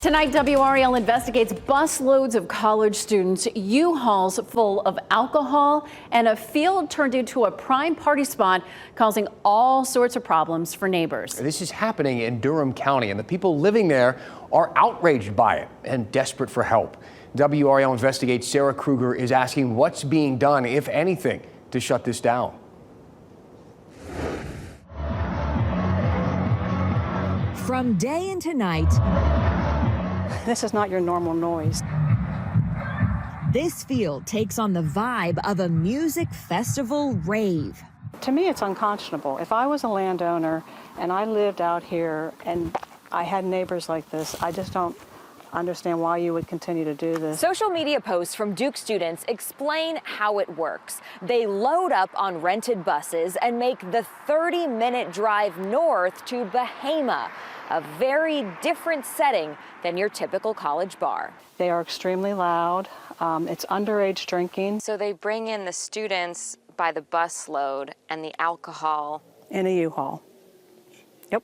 Tonight, WRAL investigates busloads of college students, U-Hauls full of alcohol, and a field turned into a prime party spot, causing all sorts of problems for neighbors. This is happening in Durham County, and the people living there are outraged by it and desperate for help. WRAL investigates Sarah Kruger is asking what's being done, if anything, to shut this down. From day into night, this is not your normal noise. This field takes on the vibe of a music festival rave. To me, it's unconscionable. If I was a landowner and I lived out here and I had neighbors like this, I just don't understand why you would continue to do this. Social media posts from Duke students explain how it works. They load up on rented buses and make the 30-minute drive north to Bahama, a very different setting than your typical college bar. They are extremely loud. It's underage drinking. So they bring in the students by the bus load and the alcohol. In a U-Haul. Yep.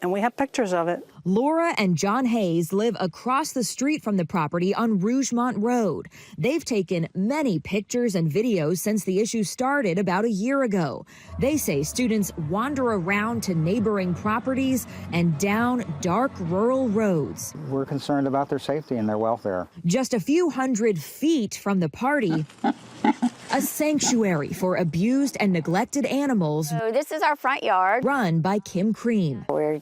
And we have pictures of it. Laura and John Hayes live across the street from the property on Rougemont Road. They've taken many pictures and videos since the issue started about a year ago. They say students wander around to neighboring properties and down dark rural roads. We're concerned about their safety and their welfare. Just a few hundred feet from the party, a sanctuary for abused and neglected animals. So this is our front yard. Run by Kim Cream. We're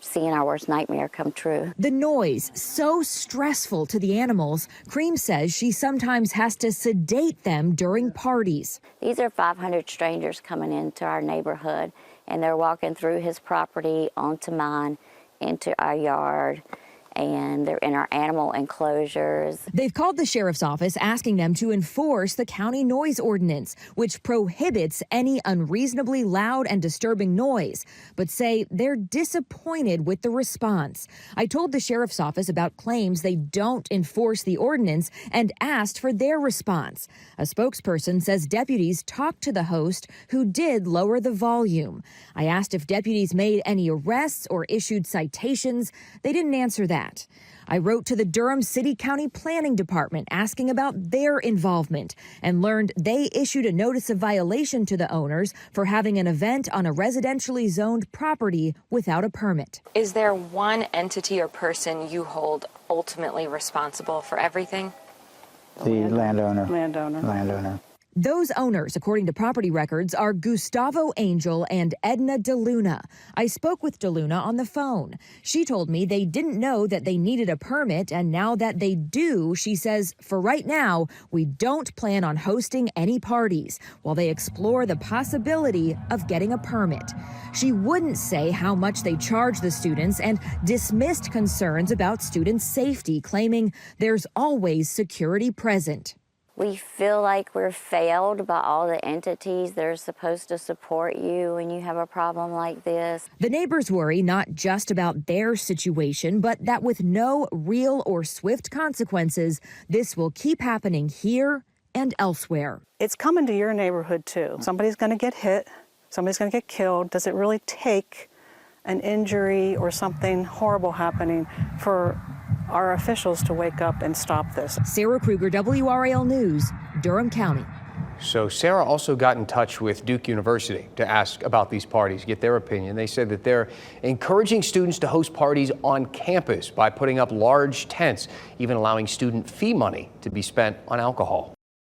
seeing our worst nightmare come true. The noise so stressful to the animals, Cream says she sometimes has to sedate them during parties. These are 500 strangers coming into our neighborhood, and they're walking through his property onto mine, into our yard, and they're in our animal enclosures. They've called the sheriff's office asking them to enforce the county noise ordinance, which prohibits any unreasonably loud and disturbing noise, but say they're disappointed with the response. I told the sheriff's office about claims they don't enforce the ordinance and asked for their response. A spokesperson says deputies talked to the host, who did lower the volume. I asked if deputies made any arrests or issued citations. They didn't answer that. I wrote to the Durham City County Planning Department asking about their involvement and learned they issued a notice of violation to the owners for having an event on a residentially zoned property without a permit. Is there one entity or person you hold ultimately responsible for everything? The landowner. Landowner. Those owners, according to property records, are Gustavo Angel and Edna DeLuna. I spoke with DeLuna on the phone. She told me they didn't know that they needed a permit, and now that they do, she says, for right now, we don't plan on hosting any parties while they explore the possibility of getting a permit. She wouldn't say how much they charge the students and dismissed concerns about student safety, claiming there's always security present. We feel like we're failed by all the entities that are supposed to support you when you have a problem like this. The neighbors worry not just about their situation, but that with no real or swift consequences, this will keep happening here and elsewhere. It's coming to your neighborhood too. Somebody's going to get hit. Somebody's going to get killed. Does it really take an injury or something horrible happening for our officials to wake up and stop this? Sarah Kruger, WRAL News, Durham County. So Sarah also got in touch with Duke University to ask about these parties, get their opinion. They said that they're encouraging students to host parties on campus by putting up large tents, even allowing student fee money to be spent on alcohol.